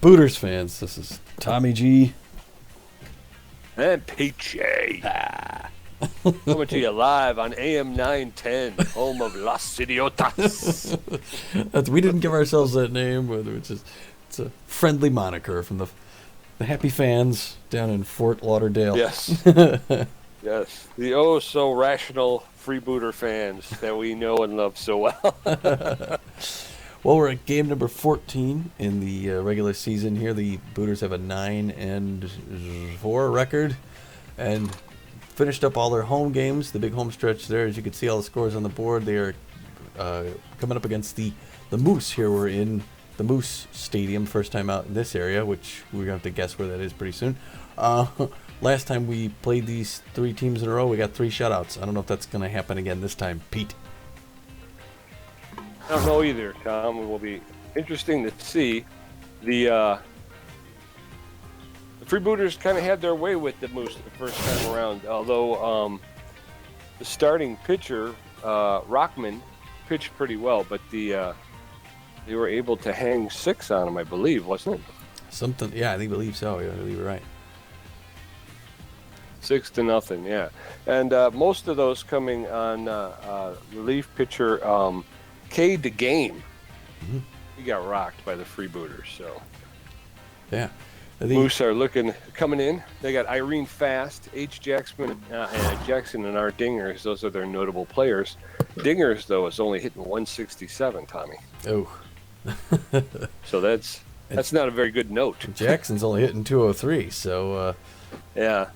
Booters fans, this is Tommy G. And Peachy. Coming to you live on AM 910, home of Los Idiotas. We didn't give ourselves that name, it's a friendly moniker from the happy fans down in Fort Lauderdale. Yes. Yes. The so rational freebooter fans that we know and love so well. Well, we're at game number 14 in the regular season here. The Booters have a 9-4 record and finished up all their home games. The big home stretch there, as you can see all the scores on the board. They are coming up against the Moose here. We're in the Moose Stadium, first time out in this area, which we're going to have to guess where that is pretty soon. Last time we played these three teams in a row, we got 3 shutouts. I don't know if that's going to happen again this time. Pete? I don't know either, Tom. It will be interesting to see. The Freebooters kind of had their way with the Moose the first time around, although the starting pitcher, Rockman, pitched pretty well, but they were able to hang 6 on him, I believe, wasn't it? Something, yeah, I believe so. Yeah, I believe you're right. 6-0, yeah. And most of those coming on relief pitcher K. DeGame. Mm-hmm. He got rocked by the Freebooters, so. Yeah. Moose are coming in. They got Irene Fast, H. Jackson, and our Dingers. Those are their notable players. Dingers, though, is only hitting 167, Tommy. Oh. So that's not a very good note. Jackson's only hitting 203, so yeah.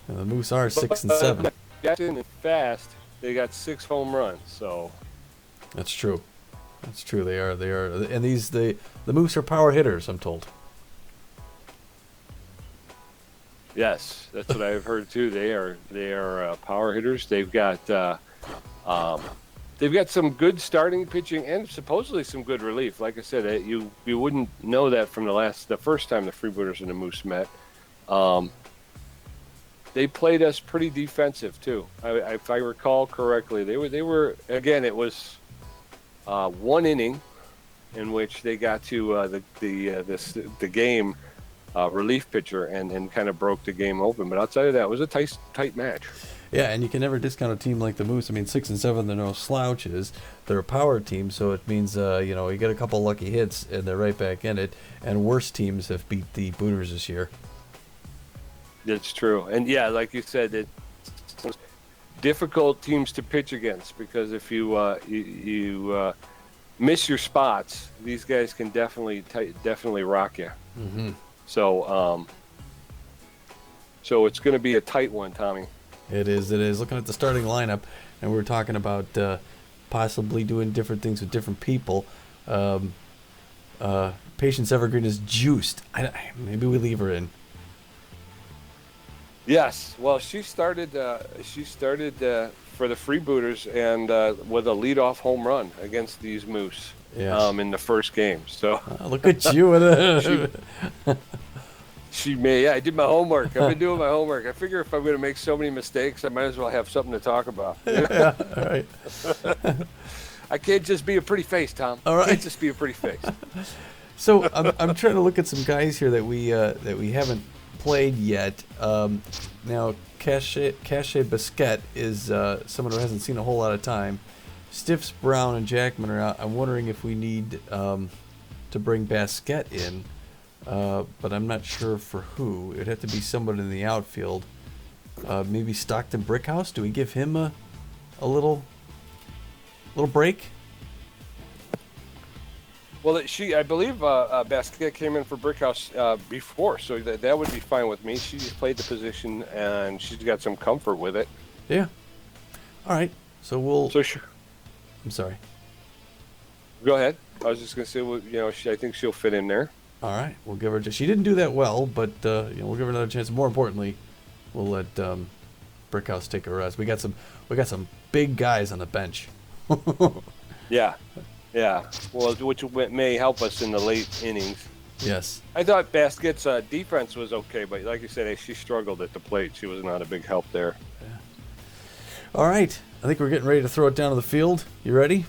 The Moose are 6-7. Jackson and Fast, they got 6 home runs, so. That's true. That's true. They are, and the Moose are power hitters, I'm told. Yes, that's what I've heard too. They are power hitters. They've got some good starting pitching and supposedly some good relief. Like I said, you wouldn't know that from the first time the Freebooters and the Moose met. They played us pretty defensive too. If I recall correctly, they were again. It was 1 inning in which they got to the game. Relief pitcher and kind of broke the game open. But outside of that, it was a tight match. Yeah, and you can never discount a team like the Moose. I mean, 6-7, they're no slouches. They're a power team, so it means you get a couple lucky hits and they're right back in it. And worse teams have beat the Booters this year. That's true, and yeah, like you said, it's difficult teams to pitch against because if you miss your spots, these guys can definitely rock you. Mm-hmm. So it's going to be a tight one, Tommy. It is. Looking at the starting lineup, and we were talking about possibly doing different things with different people. Patience Evergreen is juiced. Maybe we leave her in. Yes. Well, she started for the Freebooters and with a leadoff home run against these Moose. Yeah. In the first game. So look at you with it. She may. Yeah, I did my homework. I've been doing my homework. I figure if I'm going to make so many mistakes, I might as well have something to talk about. Yeah, all right. I can't just be a pretty face, Tom. All right. I can't just be a pretty face. So I'm trying to look at some guys here that we haven't played yet. Now, Cache Basquet is someone who hasn't seen a whole lot of time. Stiffs, Brown, and Jackman are out. I'm wondering if we need to bring Basquet in, but I'm not sure for who. It'd have to be someone in the outfield. Maybe Stockton Brickhouse. Do we give him a little break? Well, I believe Basquet came in for Brickhouse before, so that would be fine with me. She just played the position, and she's got some comfort with it. Yeah. All right. So we'll. So sure. I'm sorry. Go ahead. I was just going to say, well, I think she'll fit in there. All right. We'll give her. She didn't do that well, but we'll give her another chance. More importantly, we'll let Brickhouse take a rest. We got some big guys on the bench. Yeah. Well, which may help us in the late innings. Yes. I thought Basquet's defense was okay, but like you said, she struggled at the plate. She was not a big help there. Yeah. All right. I think we're getting ready to throw it down to the field. You ready?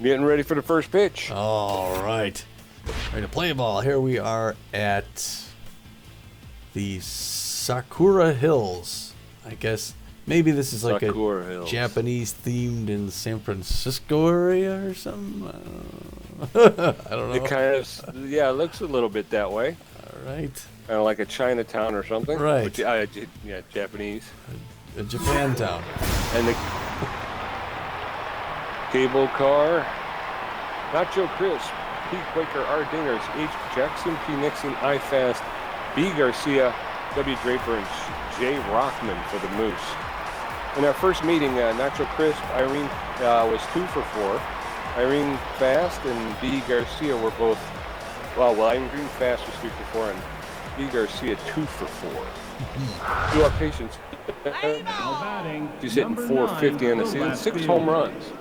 Getting ready for the first pitch. All right. Ready to play ball. Here we are at the Sakura Hills. I guess maybe this is like Sakura a Hills. Japanese themed in the San Francisco area or something. I don't know. It kind of, yeah, it looks a little bit that way. All right. Kind of like a Chinatown or something. Right. Which, yeah, Japanese. A Japan town. And the cable car. Nacho Crisp, P. Quaker, R. Dingers, H. Jackson, P. Nixon, I. Fast, B. Garcia, W. Draper, and J. Rockman for the Moose. In our first meeting, Nacho Crisp, Irene was 2 for 4. Irene Fast and B. Garcia were both, well, Irene Fast was 3 for 4, and B. Garcia 2 for 4. To our patience, she's hitting 450 on the season, 6 home runs,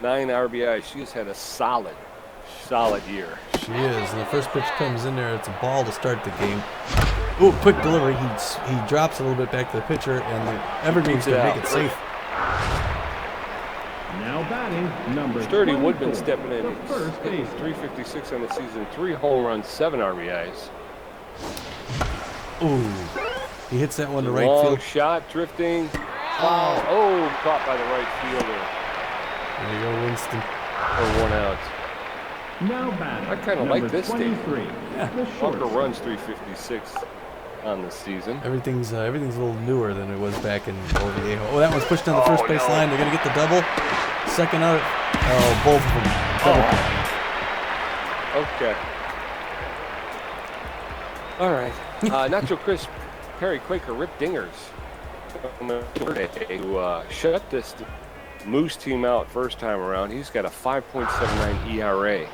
9 RBI. She has had a solid year. She is. And the first pitch comes in there. It's a ball to start the game. Ooh, quick delivery. He drops a little bit back to the pitcher, and the Evergreen's going to make it safe. Now batting, number Sturdy Woodman stepping in. First base. 356 on the season, 3 home runs, 7 RBIs. Ooh. He hits that one to right Long field. shot, drifting. Oh, caught by the right fielder. There you go, Winston. For 1 out. Now batting, I kind of like this team. Yeah. Walker runs 356 on the season. Everything's a little newer than it was back in Oviedo. Oh, that one's pushed down the first base no. line. They're going to get the double. Second out. Oh, both of them. Okay. All right. Nacho Crisp, Perry Quaker, Rip Dingers. To shut this Moose team out first time around. He's got a 5.79 ERA.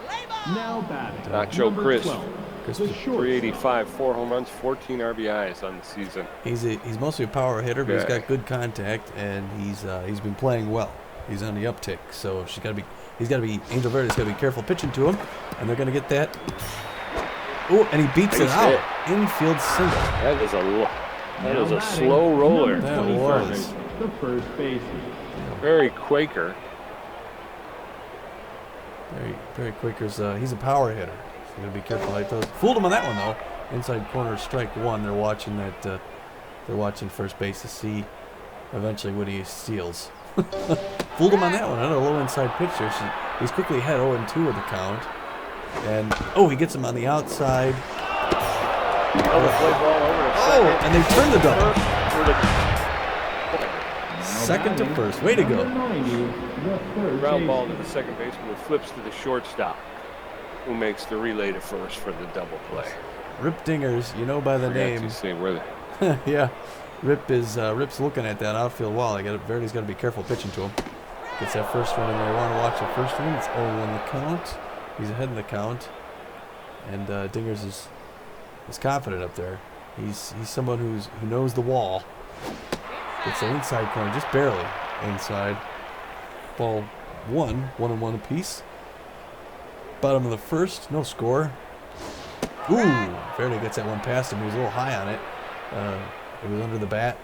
Now batting, Nacho Crisp, 385, 385, 4 home runs, 14 RBIs on the season. He's mostly a power hitter, but he's Okay. got good contact, and he's been playing well. He's on the uptick, so he's got to be Angel Verde's got to be careful pitching to him, and they're going to get that. Oh, and he beats it Nice out. hit. Infield single. That is Now a batting, slow roller. number That 25, was. the first baseman. Perry Quaker. Perry Quaker's he's a power hitter. So you got to be careful like those. Fooled him on that one though. Inside corner, strike one. They're watching that. They're watching first base to see eventually what he steals. Fooled him on that one. Another low inside pitch there. He's quickly ahead 0-2 with the count. And he gets him on the outside. Double play ball over to second. And they turn the double. For the Second to first. Way to go. Number 90, the third ground ball to baseman. the second baseman who flips to the shortstop, who makes the relay to first for the double play. Rip Dingers, you know by the Forgot name. to say where the Yeah. Rip's looking at that outfield wall. Verde's got to be careful pitching to him. Gets that first one in there. Want to watch the first one. It's 0-1 the count. He's ahead in the count. And Dingers is confident up there. He's someone who knows the wall. Gets the inside corner, just barely inside. Ball 1-1 apiece. Bottom of the first, no score. Ooh, Verde gets that one past him. He was a little high on it. It was under the bat.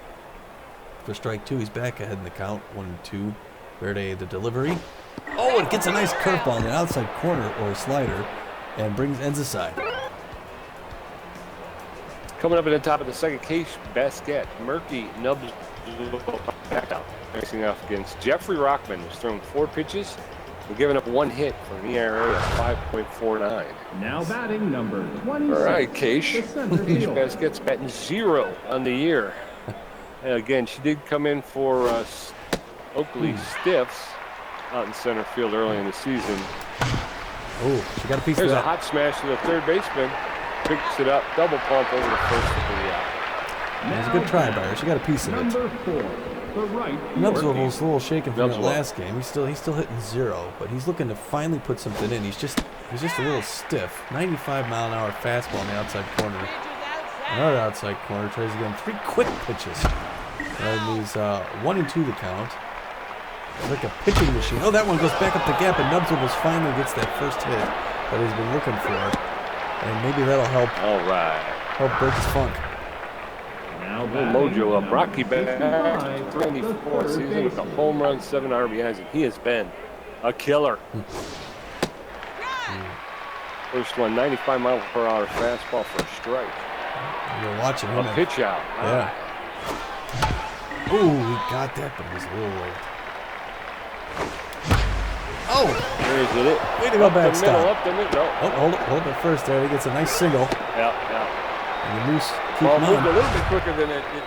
For strike 2, he's back ahead in the count. 1-2. Verde the delivery. Oh, it gets a nice curveball in the outside corner or a slider, and ends the side. coming up at the top of the second, Case Basquette, Murky Nubs back out, facing off against Jeffrey Rockman, who's thrown 4 pitches and given up 1 hit for an ERA of 5.49. Now batting number 26. All right, Case. the center Case field. Basquette's batting 0 on the year. And again, she did come in for Oakley Stiffs out in center field early in the season. Oh, she got a piece There's of a that. hot smash to the third baseman. Picks it up, double pump over the first for the out. It was a good try by her. She got a piece of it. Number 4, the right Nubs fielder. was a little shaken from that Nubs last game. He's still hitting 0, but he's looking to finally put something in. He's just a little stiff. 95-mile-an-hour fastball on the outside corner. Another outside corner. Tries again. 3 quick pitches. And he's 1-2 the count. It's like a pitching machine. Oh, that one goes back up the gap, and Nubs finally gets that first hit that he's been looking for. And maybe that'll help All right. break his funk. Now Little batting mojo up. number Rocky back 55, 24 the season third with a baseman. home run, 7 RBIs, and he has been a killer. First one, 95-mile-per-hour fastball for a strike. You're watching him. A pitch out. Yeah. Oh, he got that, but it was a little late. Oh! There's it. Way to go, backstop. Up the middle. No. Oh, hold it first there. He gets a nice single. Yeah. And the Moose keep Ball moving. moved a little bit quicker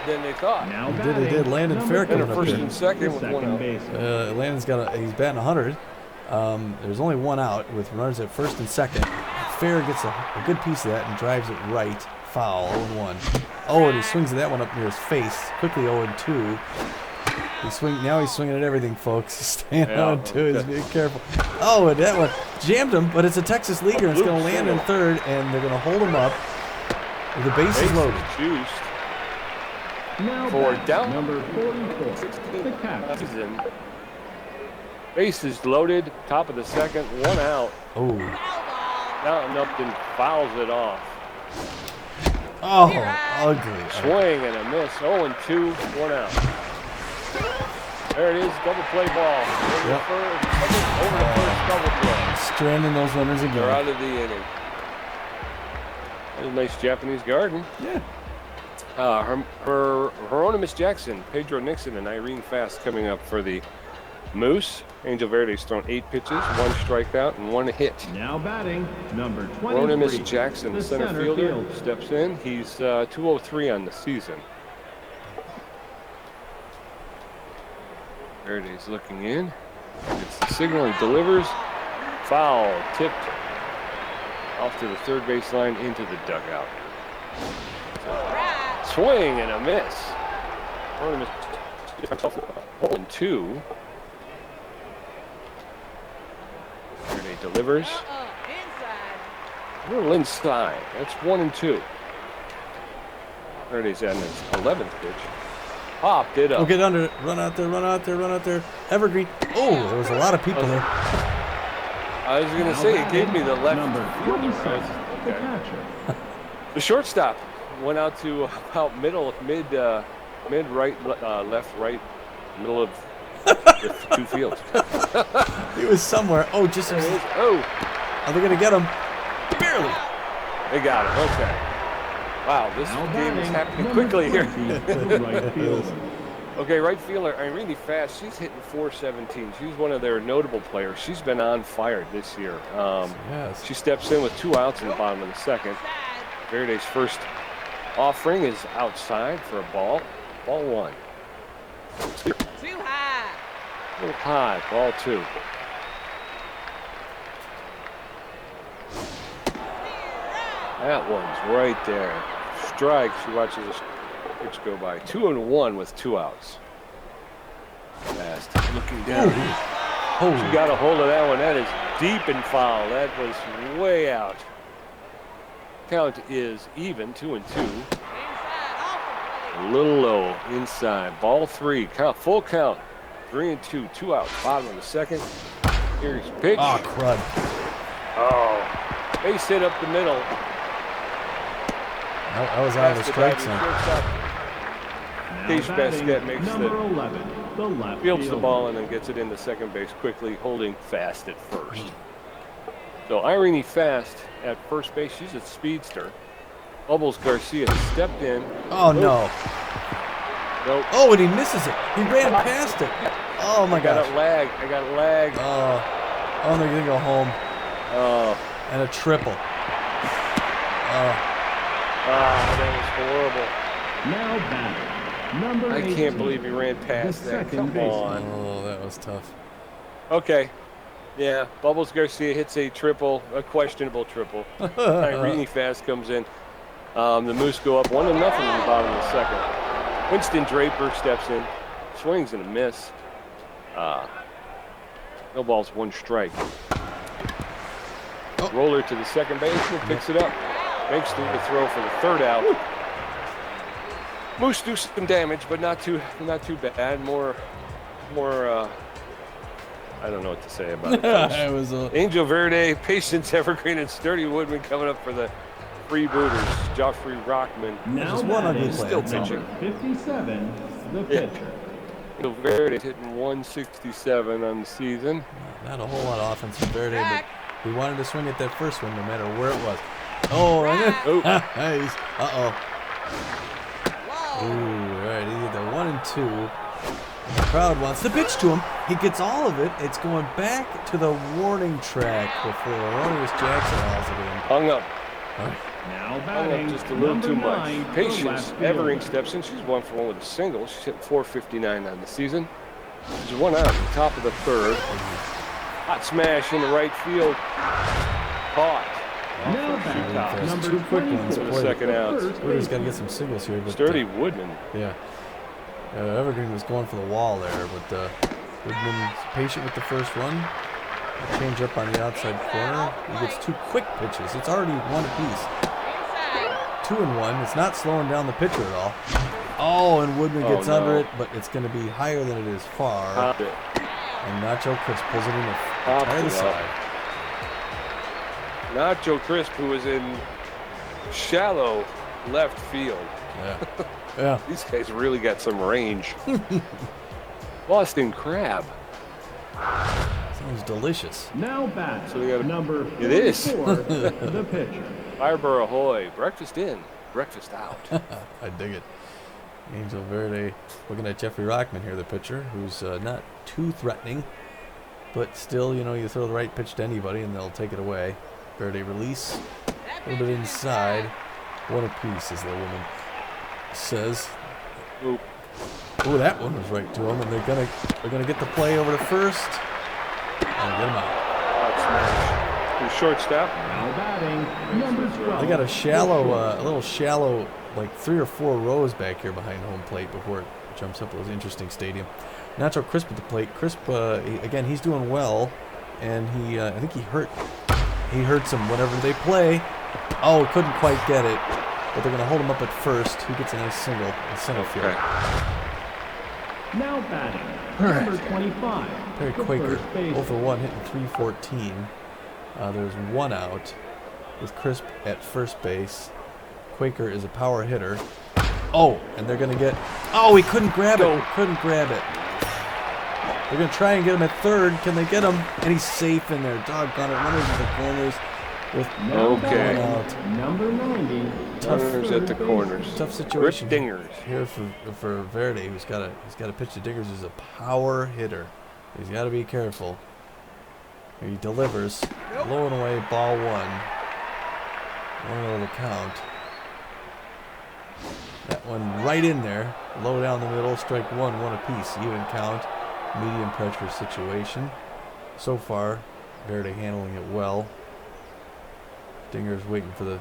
than they thought. Now He did. Landon Fair And coming a up first here. and second with one out. Landon's he's batting 100. There's only one out with runners at first and second. Fair gets a good piece of that and drives it right. Foul, 0-1. Oh, and he swings that one up near his face. Quickly 0-2. Now he's swinging at everything, folks. He's staying 0-2. He's being careful. Oh, and that one jammed him, but it's a Texas leaguer. And it's going to land in third, and they're going to hold him up. With the bases loaded. Juiced. Now For batting down. number 44, the captain. Bases loaded. Top of the second. One out. Oh. Mountain Upton fouls it off. Oh, ugly. Swing and a miss. 0-2. One out. There it is. Double play ball. Over the first double play. Stranding those runners again. They're out of the inning. A nice Japanese garden. Yeah. Hieronymus Jackson, Pedro Nixon, and Irene Fast coming up for the Moose. Angel Verde's thrown 8 pitches, 1 strikeout, and 1 hit. Now batting number 23, Hieronymus Jackson, the center fielder, field. steps in. He's 203 on the season. Verde's looking in. It's the signal. He delivers. Foul. Tipped off to the third base line into the dugout. Swing and a miss. 0-2. Verde delivers. A little inside. That's 1-2. Verde's on his 11th pitch. Popped it up. Oh, get under it. Run out there. Evergreen. Oh, there was a lot of people there. I was going to say, it gave me the left. Number 27, the Okay. catcher. The shortstop went out to about mid, right, left, right, middle of the 2 fields. He was somewhere. Oh, just. There it is. Oh, Are they going to get him? Barely. they got him. Okay. Wow, this Now game is batting happening number quickly here. 20, the right fielder. Okay, right fielder Irene Fast. She's hitting .417. She's one of their notable players. She's been on fire this year. Yes. She steps in with 2 outs in the bottom of the second. Verde's first offering is outside for a ball. Ball 1. Too high. A little high. Ball 2. That one's right there. Strike. She watches a pitch go by. 2-1 with 2 outs. Fast. Looking down. Oh. She got a hold of that one. That is deep and foul. That was way out. Count is even, 2-2. A little low inside. Ball 3. Count, full count. 3-2. 2 outs. Bottom of the second. Here's pitch. Oh, crud. Oh. Base hit up the middle. I was out of the strike zone. Now Case batting Basket makes number the 11, the left fields the fielder. ball and then gets it into second base quickly, holding Fast at first. So Irene Fast at first base. She's a speedster. Bubbles Garcia stepped in. Oh, no. Nope. Oh, and he misses it. He ran past it. Oh, my I got gosh. it lagged. I got it lagged. Oh, they're going to go home. Oh. And a triple. That was Now batting number horrible. I 18, can't believe he ran past the that. second Come baseman. on. Oh, that was tough. Okay. Yeah, Bubbles Garcia hits a triple, a questionable triple. Irene Fast comes in. The Moose go up 1-0 in the bottom of the second. Winston Draper steps in, swings and a miss. No balls, 1 strike. Oh. Roller to the second baseman, picks it up, makes the throw for the 3rd out. Moose do some damage, but not too bad. More. I don't know what to say about it. It was a. Angel Verde, Patience Evergreen, and Sturdy Woodman coming up for the Freebooters. Joffrey Rockman. Now Just one ugly batting play. Still number pitching. 57, the Yeah. pitcher. Angel Verde hitting 167 on the season. Not a whole lot of offense from Verde, but He wanted to swing at that first one no matter where it was. Oh, and then, Oh. nice. Uh-oh. Whoa. Ooh, all right, he did the 1 and 2. The crowd wants to pitch to him. He gets all of it. It's going back to the warning track before Erroneous Jackson hauls it in. Hung up. All right. Now Hung batting, up just a little number too much. 9, the Patience. left Evering fielder. steps in. She's 1 for 1 with a single. She's hitting 459 on the season. She's 1 out at the top of the third. Hot smash in the right field. Caught. Now There's batting, number two quick ones 24, played. Second out. first We're just got to baseman. get some singles here. But, Sturdy Woodman. Yeah. Evergreen was going for the wall there, but Woodman's patient with the first one. A change up on the outside corner. He gets 2 quick pitches. It's already 1 apiece. Inside. 2 and 1. It's not slowing down the pitcher at all. Oh, and Woodman Oh, gets no. under it, but it's going to be higher than it is far. Popped it. And Nacho Crisp pulls it in the Popped entire it up. side. Nacho Crisp, who was in shallow left field. Yeah. Yeah. These guys really got some range. Boston Crab. Sounds delicious. Now batting, So we gotta- number It is. 44, the pitcher. Fireborough Ahoy. Breakfast in, breakfast out. I dig it. Angel Verde looking at Jeffrey Rockman here, the pitcher, who's not too threatening, but still, you know, you throw the right pitch to anybody and they'll take it away. Verde release, a little bit inside, 1 apiece, as the woman says. Oop. Ooh, that one was right to him, and they're gonna get the play over to first and get him out. Hot smash. To shortstop. Now batting, number 12. They got a little shallow, like 3 or 4 rows back here behind home plate before it jumps up. It was an interesting stadium. Nacho Crisp at the plate. Crisp, again, he's doing well, and I think he hurts him whenever they play. Oh, couldn't quite get it, but they're going to hold him up at first. He gets a nice single in center field. Okay. Now batting, number 25. Perry the Quaker, first baseman. 0 for 1, hitting 314. There's 1 out with Crisp at first base. Quaker is a power hitter. Oh, and they're going to get... Oh, he couldn't grab it. Couldn't grab it. They're going to try and get him at third. Can they get him? And he's safe in there. Doggone it. Runners at the corners with Now Okay. one batting, out. number 90. Tough- Runners at the third corners. Tough Rip situation dingers. here for Verde, who's got to pitch to Diggers, who's a power hitter. He's got to be careful. He delivers, low and away, ball 1. 1-0 the count. That one right in there, low down the middle, strike 1, 1 apiece, even count, medium pressure situation. So far, Verde handling it well. Dinger's waiting for the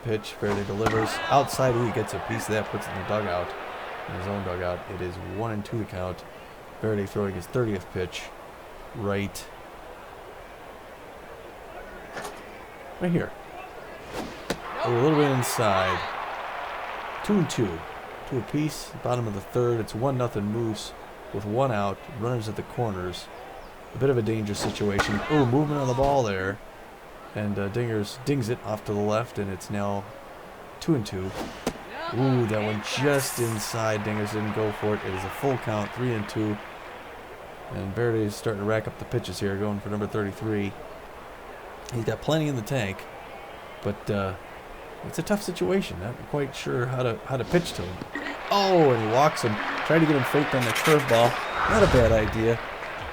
pitch. Verde delivers outside. He gets a piece of that, puts it in the dugout, in his own dugout. It is 1-2 the count. Verde throwing his 30th pitch, right here. A little bit inside. 2-2. 2 apiece. Bottom of the third. It's 1-0 Moose with 1 out. Runners at the corners. A bit of a dangerous situation. Oh, movement on the ball there. And Dingers dings it off to the left, and it's now 2-2. Ooh, that one just inside. Dingers didn't go for it. It is a full count, 3-2. And Verde is starting to rack up the pitches here, going for number 33. He's got plenty in the tank, but it's a tough situation. Not quite sure how to pitch to him. Oh, and he walks him. Tried to get him faked on the curveball. Not a bad idea.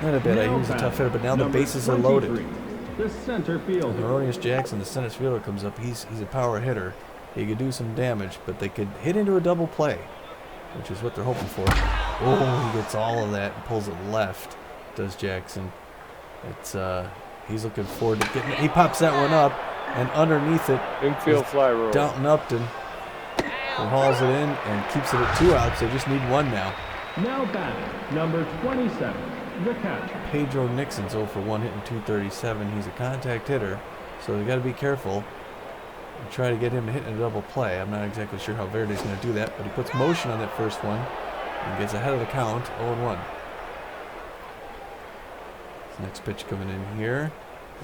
Not a bad idea. He was a tough hitter, but now the Number bases are loaded. 23, the center fielder. Erroneous Jackson, the center fielder, comes up. He's a power hitter. He could do some damage, but they could hit into a double play, which is what they're hoping for. Oh, he gets all of that and pulls it left, does Jackson. It's he's looking forward to getting it. He pops that one up, and underneath it, Infield fly roll. Downton Upton hauls it in and keeps it at 2 outs. They just need 1 now. Now batting, number 27, the catcher. Pedro Nixon's 0 for 1, hitting 237. He's a contact hitter, so they got to be careful and try to get him to hit in a double play. I'm not exactly sure how Verde's going to do that, but he puts motion on that first one and gets ahead of the count, 0-1. This next pitch coming in here.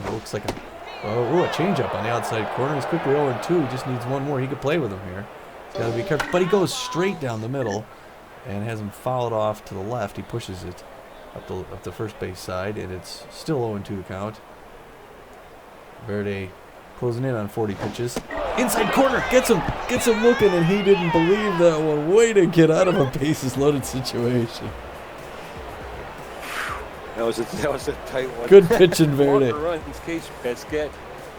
It looks like a changeup on the outside corner. He's quickly 0-2. He just needs 1 more. He could play with him here. He's got to be careful, but he goes straight down the middle and has him fouled off to the left. He pushes it up the first base side, and it's still 0-2 count. Verde closing in on 40 pitches. Inside corner, gets him looking, and he didn't believe that one. Way to get out of a bases loaded situation. That was a tight one. Good pitching, Verde. Walker runs, Case Pesquet,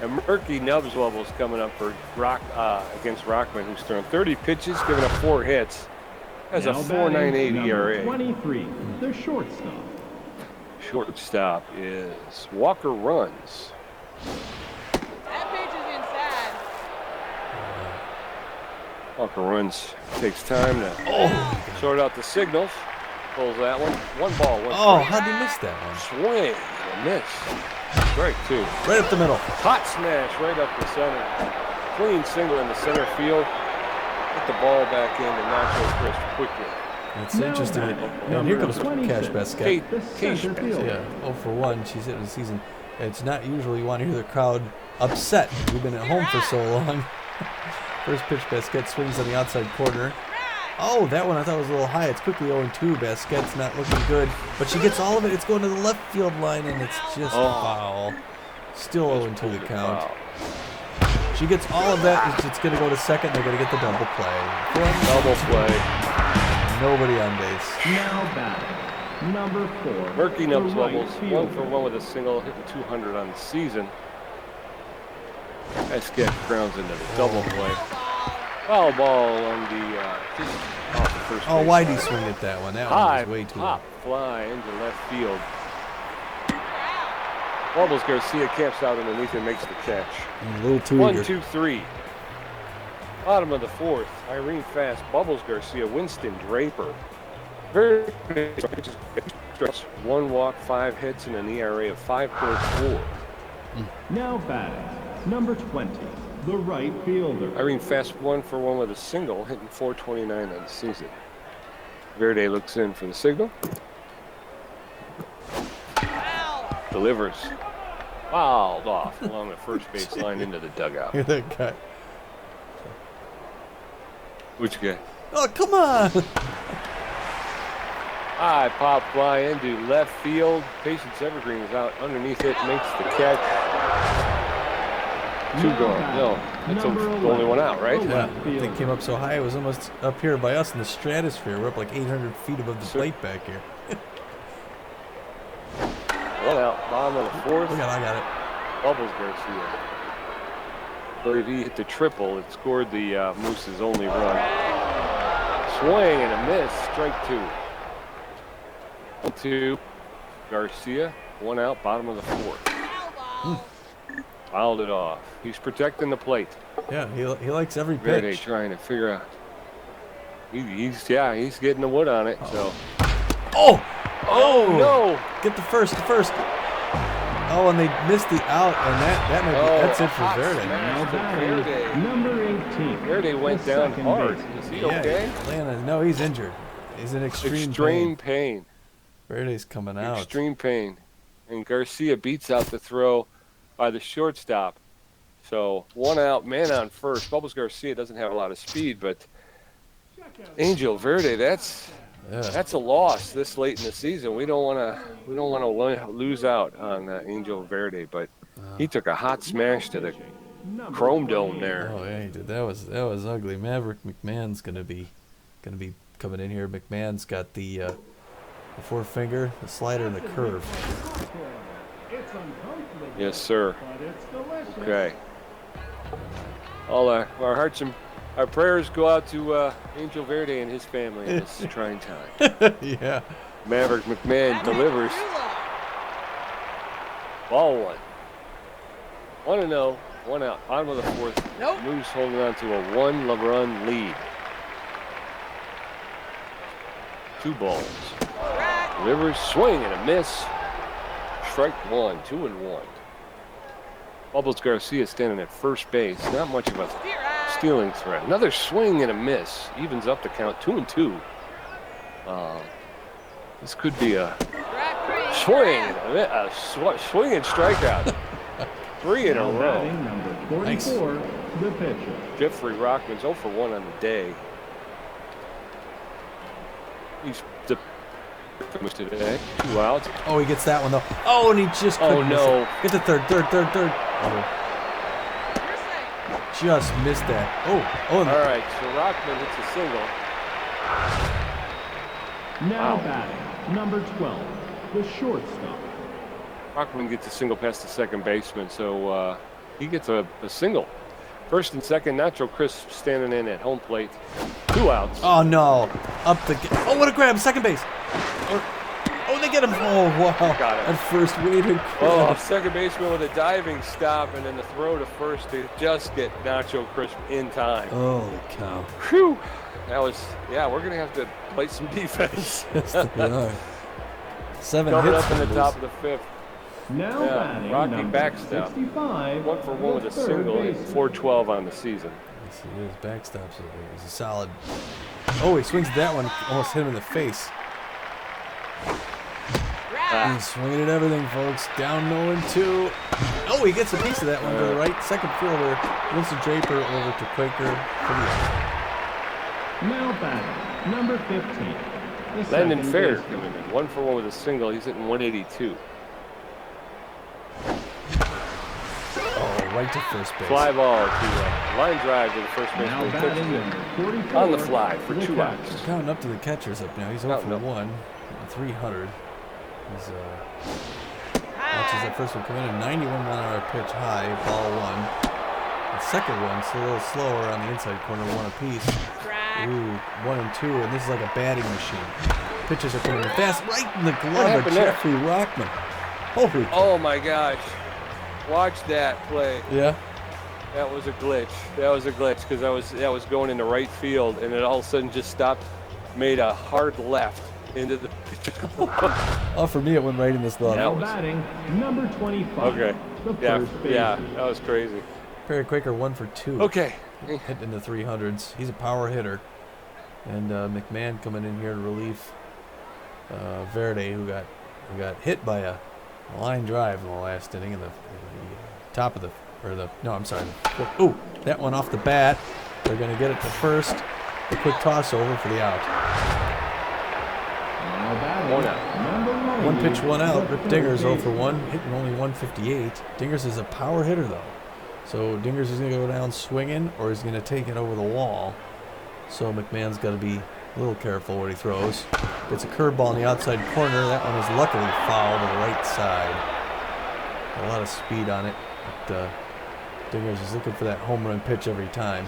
and Murky Nubs Wubbles coming up for against Rockman, who's thrown 30 pitches, giving up 4 hits. Has a 4.98 ERA. 23, the shortstop. Shortstop is Walker runs. That pitch is inside. Walker runs. Takes time to sort out the signals. Pulls that one. 1 ball, 1 strike. How'd you miss that one? Swing and a miss. Strike 2. Right up the middle. Hot smash right up the center. Clean single in the center field. Get the ball back in to Nacho Chris quickly. It's interesting. And here comes Cash Basket. Case Yeah, 0 for 1. She's hit the season. It's not usually you want to hear the crowd upset. We've been at home for so long. First pitch, Basket swings on the outside corner. Oh, that one I thought was a little high. It's quickly 0-2. Basquet's not looking good, but she gets all of it. It's going to the left field line, and it's just foul. Still 0-2 the count. Wow. She gets all of that. It's going to go to second. They're going to get the double play. Double play. Nobody on base. Now batting, number 4. Murky the Nubs right Wubbles. fielder. 1 for 1 with a single, hitting 200 on the season. Pesquet grounds into the double play. Foul ball on the just off the first Oh, base why'd he line. swing at that one? That High one was way too pop fly into left field. Wubbles Garcia camps out underneath and makes the catch. a little too 1, eager. 2, 3. Bottom of the 4th. Irene Fast, Bubbles Garcia, Winston Draper. Very 1 walk, 5 hits, and an ERA of 5.4. Now batting, number 20, the right fielder. Irene Fast 1 for 1 with a single, hitting 429 on the season. Verde looks in for the signal. Delivers. Fouled off along the first base line into the dugout. Hear that guy. Which guy? Oh, come on! High pop fly into left field. Patience Evergreen is out underneath it, makes the catch. 2 gone. No, that's the only one out, right? Yeah, they came up so high it was almost up here by us in the stratosphere. We're up like 800 feet above the plate back here. 1 out, bottom of the 4th. I got it. Bubbles Garcia. But if he hit the triple, it scored the Moose's only run. Swing and a miss, strike 2. 1-2. Garcia, 1 out, bottom of the 4th. Fouled it off. He's protecting the plate. Yeah, he likes every Verde pitch. trying to figure out. He's getting the wood on it. So. Oh no! Get the first. Oh, and they missed the out, and that might be, that's it for Verde. Now batting, number 18. Verde went the down second hard. baseman. Is he okay? Atlanta, no, he's injured. He's in Extreme pain. Verde's coming out. Extreme pain. And Garcia beats out the throw by the shortstop. So 1 out, man on first. Bubbles Garcia doesn't have a lot of speed, but Angel Verde, that's a loss this late in the season. We don't want to lose out on Angel Verde, but he took a hot smash to the Chrome Dome there. Oh yeah, he did. That was ugly. Maverick McMahon's gonna be coming in here. McMahon's got the 4-finger, the slider, and the curve. It's Yes, sir. but it's delicious. Okay. All our hearts and our prayers go out to Angel Verde and his family in this trying time. Yeah. Maverick McMahon delivers. Ball 1. 1-0, 1 out. Bottom of the 4th. Nope. Moose holding on to a 1-run lead. 2 balls. Delivers, swing and a miss. Strike 1, 2-1. Bubbles Garcia standing at first base. Not much of a stealing threat. Another swing and a miss. Evens up the count, 2-2. This could be a swing, swing and strikeout. 3 in a Now row. batting, number 44, the pitcher. Jeffrey Rockman's 0 for 1 on the day. He's the today. 2 outs. Oh, he gets that one though. Oh, and he just couldn't miss no. it. Get the third. You're safe. Just missed that. Oh, All right, so Rockman hits a single. Now Wow. batting, number 12, the shortstop. Rockman gets a single past the second baseman, so he gets a single. First and second, Nacho Crisp standing in at home plate. 2 outs. oh no. Up the. Oh, what a grab. Second base. Oh, they get him. Oh, wow. Got it. At first, way to Oh, grab. second baseman with a diving stop and then the throw to first to just get Nacho Crisp in time. Holy cow. Whew. That was, yeah, we're going to have to play some defense. Yes, they are. 7 Coming hits up in the from top this. of the 5th. Now Yeah, batting, Rocky number backstop. 65, 1 for 1 with a the third single and baseman. 412 on the season. Yes, he is. Backstops. He's a solid. Oh, he swings at that one. Almost hit him in the face. Grab. He's swinging at everything, folks. Down 0-2. Oh, he gets a piece of that one to the right. Second fielder. Winston Draper over to Quaker for the out. Now batting, number 15, the Landon second Fair baseman. coming in. 1 for 1 with a single. He's hitting 182. Oh, right to first base. Fly ball to line drive to the first Now baseman. batting, Pitches it number 44, on the fly for the 2 catcher. outs. Counting up to the catchers up now. He's 0 for Counting up. 1. 300. He's watches that first one come in. A 91-mile-an-hour pitch high, ball 1. The second one's a little slower on the inside corner, 1 apiece. Strike. Ooh, 1 and 2, and this is like a batting machine. Pitches are coming in fast, right in the glove of happened there? Jeffrey Rockman. Holy Oh my gosh. Watch that play. yeah. That was a glitch. That was a glitch because that was going into right field and it all of a sudden just stopped, made a hard left into the Oh, for me, it went right in this glove. That Now was- batting, number 25, Okay. the Yeah, first baseman. yeah, that was crazy. Perry Quaker 1 for 2. Okay. Hitting in the 300s. He's a power hitter. And McMahon coming in here to relieve Verde, who got hit by a line drive in the last inning in the top of the ooh, that one off the bat. They're going to get it to first. A quick toss over for the out. Now batting, 1 out. number 90, 1 pitch, 1 out. the Rip third Dingers 0 for baseman. 1, hitting only 158. Dingers is a power hitter though. So Dingers is going to go down swinging, or he's going to take it over the wall. So McMahon's got to be a little careful what he throws. Gets a curveball in the outside corner. That one is luckily foul to the right side. A lot of speed on it. But Dingers is looking for that home run pitch every time.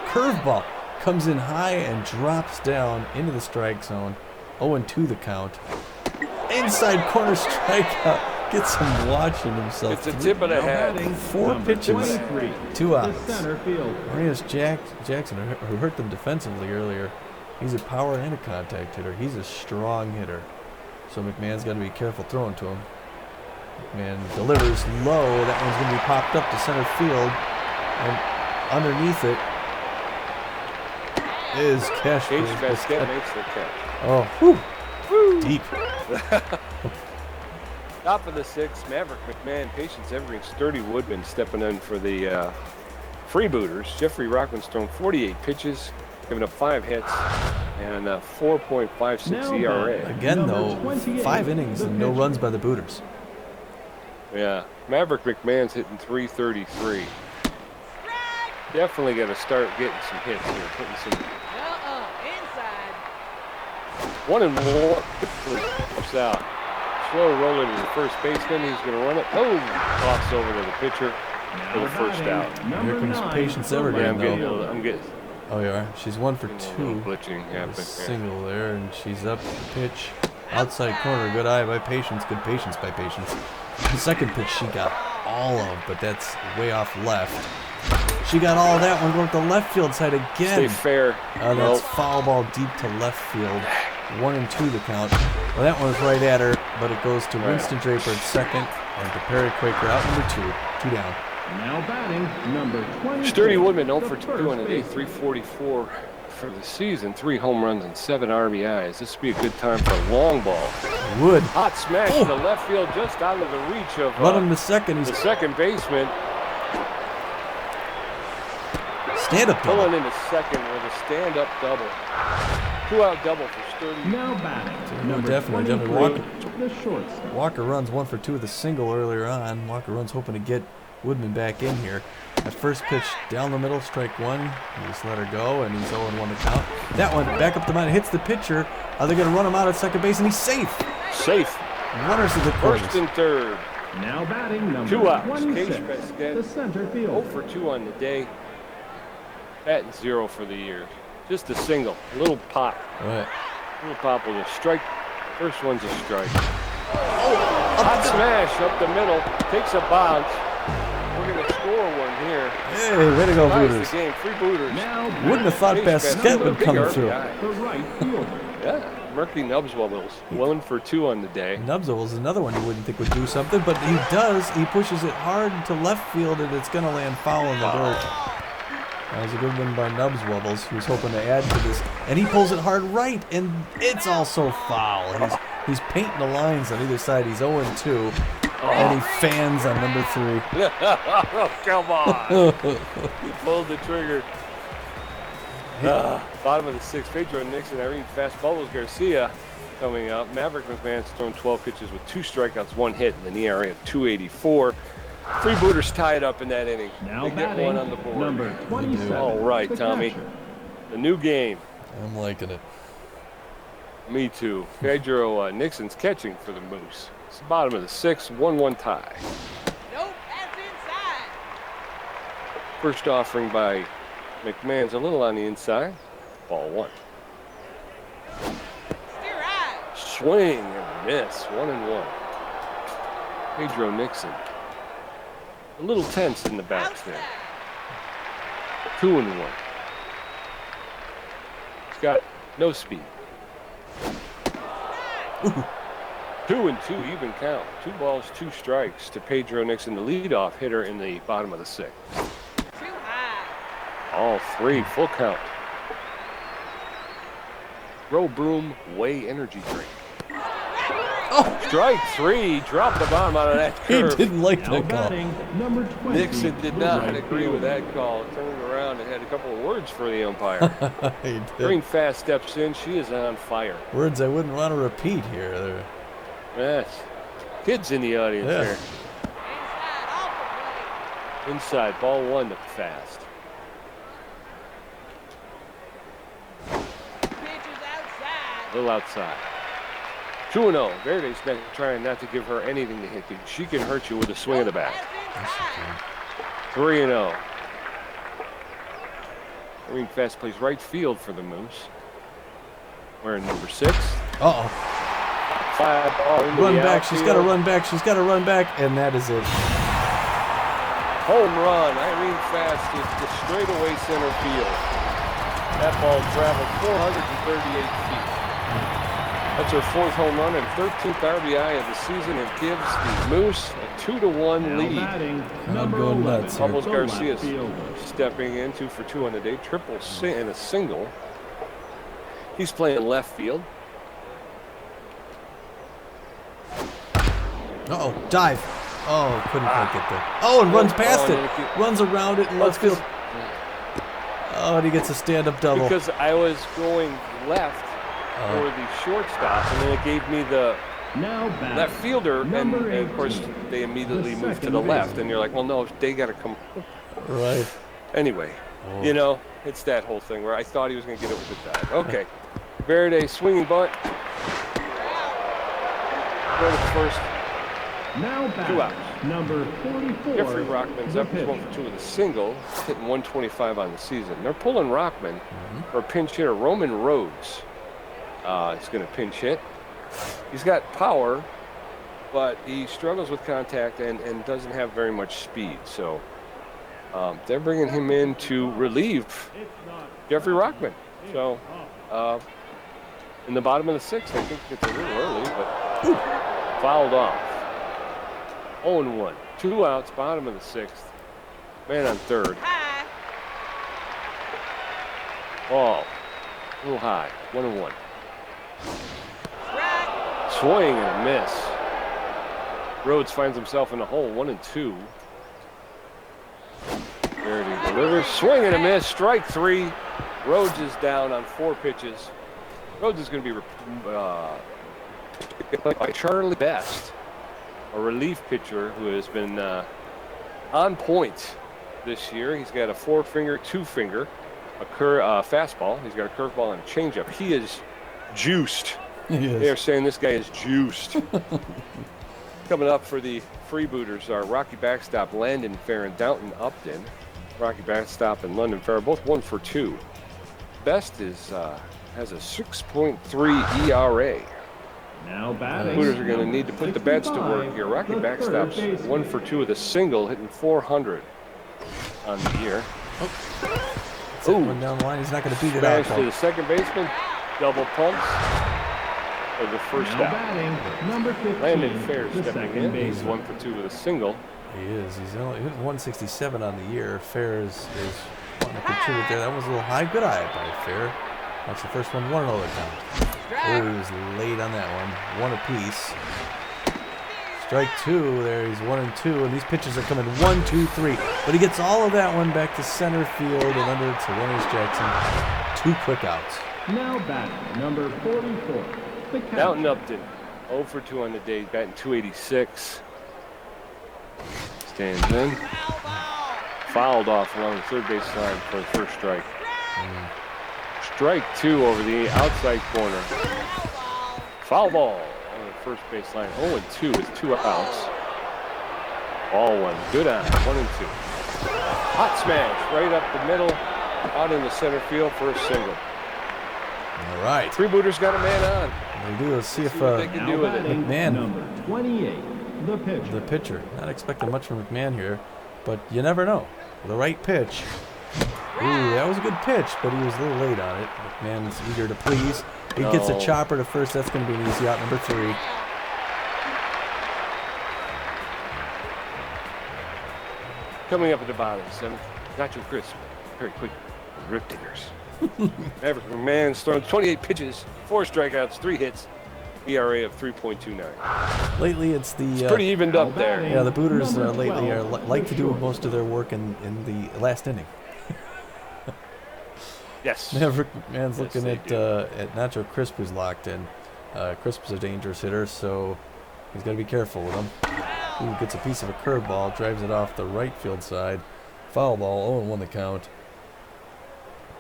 Curveball comes in high and drops down into the strike zone. 0-2 the count. Inside corner strikeout. Gets him watching himself. It's a tip of the Now head. batting, 4 number pitches. 23, 2 the outs. center field. Marius Jackson, who hurt them defensively earlier, he's a power and a contact hitter. He's a strong hitter. So McMahon's got to be careful throwing to him. McMahon delivers low. That one's going to be popped up to center field. And underneath it is Cash. H. Basket makes the catch. Oh, whew. Deep. Top of the 6th, Maverick McMahon, Patience Evergreen, Sturdy Woodman stepping in for the Freebooters. Jeffrey Rockman's thrown 48 pitches, giving up 5 hits, and a 4.56 Now ERA. batting. Again, Number though, 28, 5 innings the and no pitcher. runs by the Booters. Yeah, Maverick McMahon's hitting 333. Definitely got to start getting some hits here, putting some Inside. 1 and 1. Pops out. Slow roller to the first baseman. He's going to run it. Oh, toss over to the pitcher for the first out. Number Here comes 9, Patience the Evergreen, Yeah, right I'm getting, fielder. I'm getting Oh, you are? She's 1 for a little 2. glitching A happening. single there, and she's up the pitch. Outside corner, good eye by Patience, good patience by Patience. The second pitch she got all of, but that's way off left. She got all of that one going to the left field side Stay again. fair. That's Nope. foul ball deep to left field. 1-2 the count. Well, that one was right at her, but it goes to Right. Winston Draper at second, and to Perry Quaker out number 2. 2 down. Now batting, number 20. Sturdy Woodman 0 for 2 on an 344 for the season. 3 home runs and 7 RBIs. This would be a good time for a long ball. Wood. Hot smash Oh. to left field, just out of the reach of Run him to second. the He's second baseman. stand-up double. Pulling into second with a stand-up double. 2-out double for Sturdy. Now batting, No, number definitely 23, Walker. the shortstop. Walker runs 1 for 2 with a single earlier on. Walker runs hoping to get Woodman back in here. That first pitch down the middle, strike one. He just let her go, and he's 0-1 to count. That one back up the mound, hits the pitcher. Are they going to run him out at second base? And he's safe. Safe. Runners at the corners. First and third. Now batting number 2 outs. 26, Case Pesquet. the center 0 field. for 2 on the day. Batting 0 for the year. Just a single. A little pop. Right. A little pop with a strike. First one's a strike. Hot smash up the middle. Takes a bounce. We're going to score one here. Hey, way to go, Ties Booters. the game. Freebooters. Now Wouldn't have thought Case Basquet would Big come RBI. through. the right fielder. Yeah. Murky Nubs Wobbles. 1 for 2 on the day. Nubsel was another one you wouldn't think would do something, but he does. He pushes it hard to left field, and it's going to land foul in the dirt. That was a good one by Nubs Wobbles, who was hoping to add to this. And he pulls it hard right, and it's also foul. He's painting the lines on either side. He's 0-2, and he fans on number 3. Oh, come on. He pulled the trigger. Bottom of the 6th, Pedro Nixon, Irene Fast Bubbles Garcia coming up. Maverick McMahon's thrown 12 pitches with 2 strikeouts, 1 hit, and an ERA of 2.84. Freebooters tied up in that inning. Now They get batting one on the board. number 27. All right, the Tommy. catcher. The new game. I'm liking it. Me too. Pedro Nixon's catching for the Moose. It's the bottom of the 6th, 1-1 tie. Nope, that's inside. First offering by McMahon's a little on the inside. Ball 1. Steer right. Swing and miss. 1-1. Pedro Nixon. A little tense in the backs there. Outside. 2-1. He's got no speed. 2-2 even count. 2 balls, 2 strikes to Pedro Nixon, the leadoff hitter in the bottom of the 6th. Too high. All 3, full count. Grow Broom Whey Energy Drink. Oh, Strike 3. Drop the bomb out of that he curve. didn't like Now that call. batting number 20. Nixon did the not right agree with fielder. that call. Turned around and had a couple of words for the umpire. He did. Green Fast steps in. She is on fire. Words I wouldn't want to repeat here. They're- Yes. Kids in the audience Yeah. here. Inside, off Inside, ball 1 to Fast. the plate. Pitches outside. A little outside. 2-0. Verde's trying not to give her anything to hit. She can hurt you with a swing of the bat. That's inside. 3-0. Green Fast plays right field for the Moose. Wearing number 6. Uh-oh. 5 ball into Run the back. She's got to outfield. run back. She's got to run back, and that is it. Home run. Irene Fast is to straightaway center field. That ball traveled 438 feet. That's her 4th home run and 13th RBI of the season, and gives the Moose a 2-1 Now lead. batting Crowd number going 11. nuts here. Bubbles the Garcia left fielder. stepping in 2 for 2 on the day, triple and a single. He's playing left field. Uh-oh. Dive. Oh, couldn't quite get there. Oh, and runs past Oh, it. and it- Runs around it in Well, left field. Oh, and he gets a stand-up double. Because I was going left for the shortstop, and then it gave me the Now batting left fielder, and number of course 18, they immediately the moved to second the left, baseman. and you're like, well, no, they got to come. Right. Anyway, Oh. you know, it's that whole thing where I thought he was going to get it with the dive. Okay, Verde swinging bunt. Go to first. Now 2 batting outs. number 44. Jeffrey Rockman's the up. He's 1 pitcher. for 2 with a single, hitting 125 on the season. They're pulling Rockman for a pinch hitter. Roman Rhodes is going to pinch hit. He's got power, but he struggles with contact and doesn't have very much speed. So they're bringing him in to relieve Jeffrey Rockman. So in the bottom of the 6th, I think it's a little early, but fouled off. 0-1. 2 outs, bottom of the 6th. Man on 3rd. High. Ball. A little high. 1-1. Strike. Swing and a miss. Rhodes finds himself in the hole. 1-2. There he delivers. Swing and a miss. Strike 3. Rhodes is down on 4 pitches. Rhodes is going to be by Charlie Best, a relief pitcher who has been on point this year. He's got a 4-finger, 2-finger, a fastball. He's got a curveball and a changeup. He is juiced. They're saying this guy is juiced. Coming up for the Freebooters are Rocky Backstop, Landon Fair, and Downton Upton. Rocky Backstop and London Fair, both 1 for 2. Best has a 6.3 ERA. Now batting. Hooters are going to need to put the bats to work here. Rocky Backstop's 1 for 2 with a single, hitting 400 on the year. One down the line. He's not going to beat it out. Smash to the second baseman. Double pumps for the first Now out. batting, number 15, Landon Fair the stepping second in. He's baseman. 1 for 2 with a single. He is. He's only hitting 167 on the year. Fair is wanting to contribute there. That was a little high. Good eye by Fair. That's the first one. 1-0 the count. Oh, he was late on that one. 1 apiece. Strike 2 there. He's 1 and 2, and these pitches are coming 1, 2, 3. But he gets all of that one back to center field and under to Runners Jackson. 2 quick outs. Now batting, number 44, the catcher. Downton Upton, 0 for 2 on the day, batting 286. Stands in. Fouled off along the third base line for the first strike. Strike 2 over the outside corner. Foul ball on the first base line. 0 and 2 with 2 outs. Ball 1. Good on. 1 and 2. Hot smash right up the middle, out in the center field for a single. All right. Freebooters got a man on. They do. Let's see if what they can Now do with it. batting, McMahon. number 28, the pitcher. the pitcher. Not expecting much from McMahon here, but you never know. The right pitch. Ooh, that was a good pitch, but he was a little late on it. McMahon's eager to please. He gets a No. chopper to first. That's going to be an easy out. Number 3. Coming up at the bottom, 7th. Nacho Crisp. Very quick. Rip dingers. Maverick McMahon's thrown 28 pitches, 4 strikeouts, 3 hits. ERA of 3.29. Lately, it's the It's pretty evened up there. yeah. The Booters Number lately 12, like to do short. most of their work in the last inning. Yes. Maverick McMahon's Yes, looking they at Nacho Crisp, who's locked in. Crisp's a dangerous hitter, so he's got to be careful with him. Ooh, gets a piece of a curveball, drives it off the right field side. Foul ball, 0-1 the count.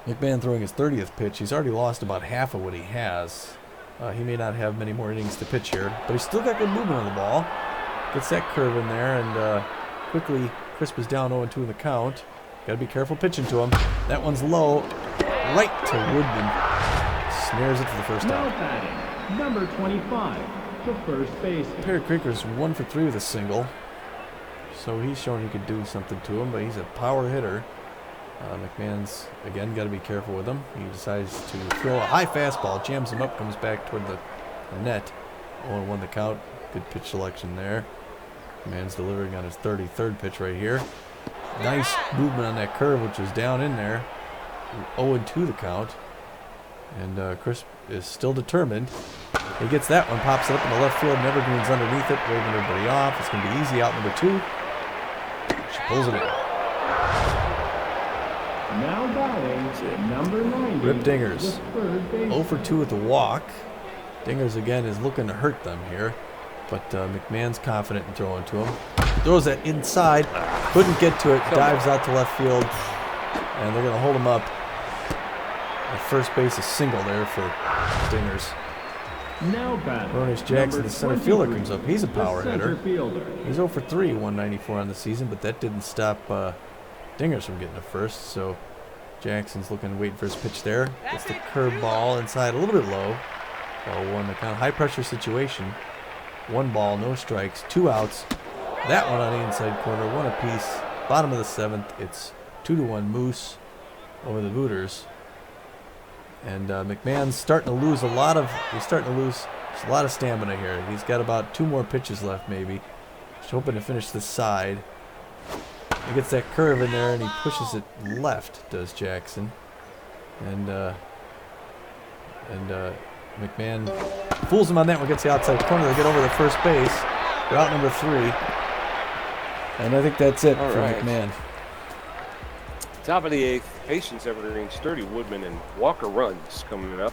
McMahon throwing his 30th pitch. He's already lost about half of what he has. He may not have many more innings to pitch here, but he's still got good movement on the ball. Gets that curve in there, and quickly Crisp is down 0-2 in the count. Got to be careful pitching to him. That one's low, right to Woodman. Snares it for the first Now out. batting, number 25, the first baseman. Perry Creeker's 1 for 3 with a single, so he's showing he could do something to him, but he's a power hitter. McMahon's, again, got to be careful with him. He decides to throw a high fastball, jams him up, comes back toward the net. 0-1 the count. Good pitch selection there. McMahon's delivering on his 33rd pitch right here. Nice movement on that curve, which was down in there. 0-2 the count. And Crisp is still determined. He gets that one, pops it up in the left field, and Evergreen's underneath it, waving everybody off. It's going to be easy out number 2. She pulls it in. Now batting, number 90, Rip Dingers. the third baseman. 0 for 2 with the walk. Dingers again is looking to hurt them here, but McMahon's confident in throwing to him. Throws that inside, couldn't get to it, dives out to left field, and they're going to hold him up. At first base, a single there for Dingers. Now batting, Runners Jackson, number the center fielder, 23, comes up. He's a the power center hitter. fielder. He's 0 for 3, 194 on the season, but that didn't stop Dingers from getting to first, so Jackson's looking, waiting for his pitch there. Gets the curveball inside, a little bit low. 0-1, the kind of high pressure situation. 1 ball, no strikes, 2 outs. That one on the inside corner, 1 apiece. Bottom of the 7th, it's 2-1 Moose over the Booters. And McMahon's starting to lose he's starting to lose a lot of stamina here. He's got about 2 more pitches left maybe. Just hoping to finish this side. He gets that curve in there and he pushes it left, does Jackson. And McMahon fools him on that one, gets the outside corner. They get over the first base. They're out number 3. And I think that's it All for right. McMahon. Top of the 8th, Patience Evergreen, Sturdy Woodman, and Walker runs coming up.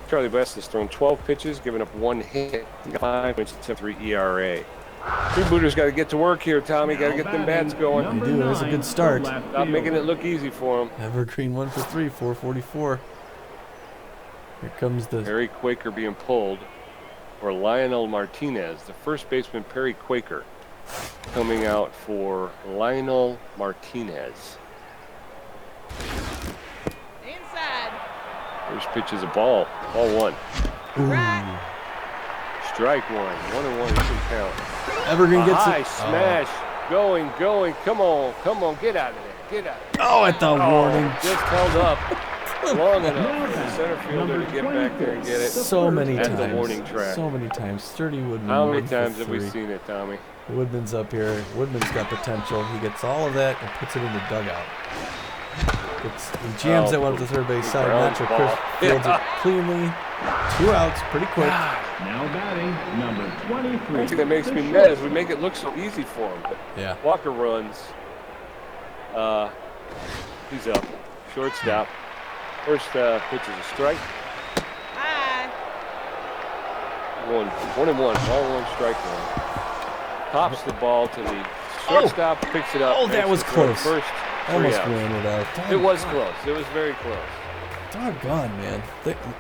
Charlie Best has thrown 12 pitches, giving up 1 hit, 5.73 ERA. Freebooters got to get to work here, Tommy. Got to get them bats going. Number They do. That's a 9, good start. the left Stop making fielder. it look easy for them. Evergreen 1 for 3, 444. Here comes the. Perry Quaker being pulled for Lionel Martinez. The first baseman, Perry Quaker, coming out for Lionel Martinez. Inside. First pitch is a ball. Ball 1. Right. Strike 1. 1-1. You can count. Evergreen gets High it. smash. Going. Come on. Get out of there. Get out of there. Oh, at the warning. Just held up long enough for the center fielder to get back there and get it. So many At times. the warning track. So many times. Sturdy Woodman. How many 1 for times have we 3. seen it, Tommy? Woodman's up here. Woodman's got potential. He gets all of that and puts it in the dugout. He jams that one up the third base side. ground Nacho ball. Chris fields it cleanly. 2 outs, pretty quick. Now batting, number 23. One thing that makes the me short- mad is we make it look so easy for him. Yeah. Walker runs. He's up. Shortstop. First pitch is a strike. High. 1-1. Ball 1, strike 1. Pops the ball to the shortstop, picks it up. Oh, that makes was the throw to close. First, 3 Almost outs. ran it out. It was close. It was very close. Doggone, man.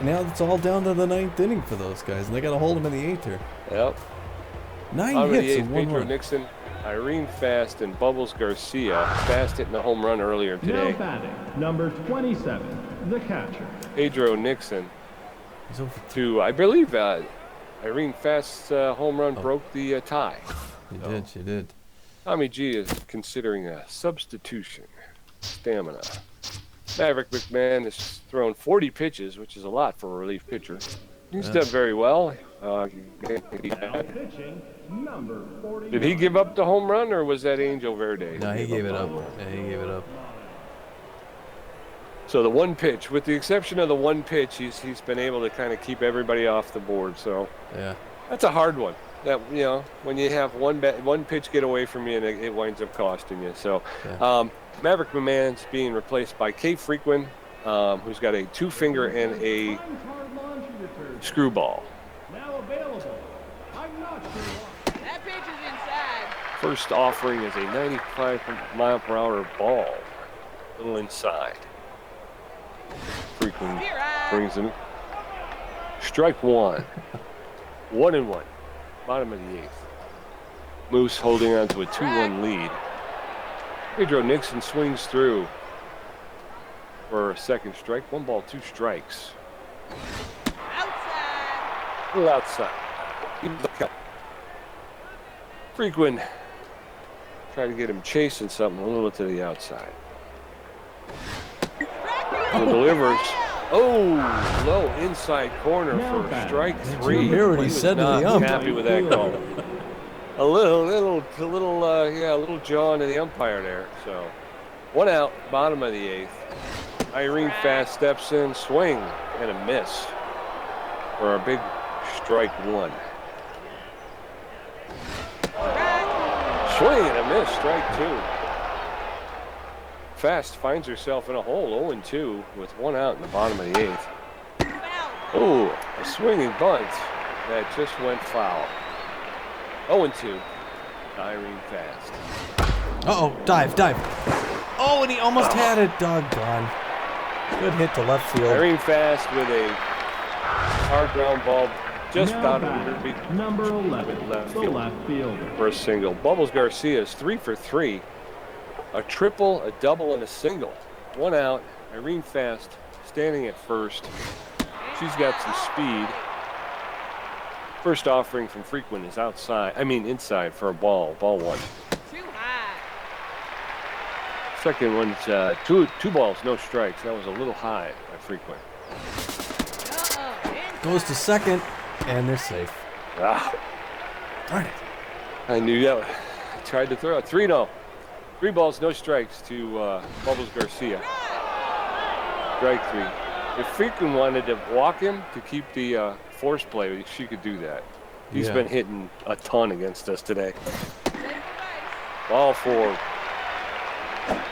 Now it's all down to the 9th inning for those guys, and they got to hold them in the 8th here. Yep. 9 Out of the hits 8th, and 1 Pedro run. Nixon, Irene Fast, and Bubbles Garcia. Fast hitting the home run earlier Now today. batting, number 27, the catcher. Pedro Nixon He's over. to, I believe, Irene Fast's home run broke the tie. She did. Tommy G is considering a substitution. Stamina. Maverick McMahon has thrown 40 pitches, which is a lot for a relief pitcher. He's done very well. Pitching, number 40. Did he give up the home run, or was that Angel Verde? No, he gave it up. Yeah, he gave it up. So the one pitch, with the exception of the one pitch, he's been able to kind of keep everybody off the board. So Yeah. that's a hard one. That, you know, when you have one pitch get away from you and it winds up costing you. So Yeah. Maverick McMahon's being replaced by Kay Frequin, who's got a 2-finger and a Hard launch return. screwball. Now available. I'm not sure. That pitch is inside. First offering is a 95-mile-per-hour ball. A little inside. Frequin Here I. brings him. Strike 1. 1-1. Bottom of the 8th. Moose holding on to a 2-1 lead. Pedro Nixon swings through for a second strike. 1 ball, 2 strikes. Outside. A little outside. Frequin trying to get him chasing something a little to the outside. And delivers. Oh, low inside corner for strike 3. you hear what he was said to the not ump? happy with that call. A little jaw into the umpire there. So 1 out, bottom of the 8th. Irene Fast steps in, swing and a miss for a big strike 1. Swing and a miss, strike 2. Fast finds herself in a hole, 0-2 with 1 out in the bottom of the 8th. Foul. Oh, a swinging bunt that just went foul. 0-2. Irene Fast. Uh-oh, dive. Oh, and he almost had it. Doggone. Good hit to left field. Irene Fast with a hard ground ball just Now about under batting, number 11, left the field. left fielder. for a single. Bubbles Garcia is 3 for 3. A triple, a double, and a single. 1 out. Irene Fast standing at first. She's got some speed. First offering from Frequin is inside for a ball. Ball 1. Too high. Second one's two balls, no strikes. That was a little high by Frequin. Inside. Goes to second, and they're safe. Ah, Darn it. I knew that. I tried to throw it. 3-0. 3 balls, no strikes to Bubbles Garcia. Strike 3. If Frequin wanted to walk him to keep the force play, she could do that. He's Yeah. been hitting a ton against us today. Send for base. Ball 4.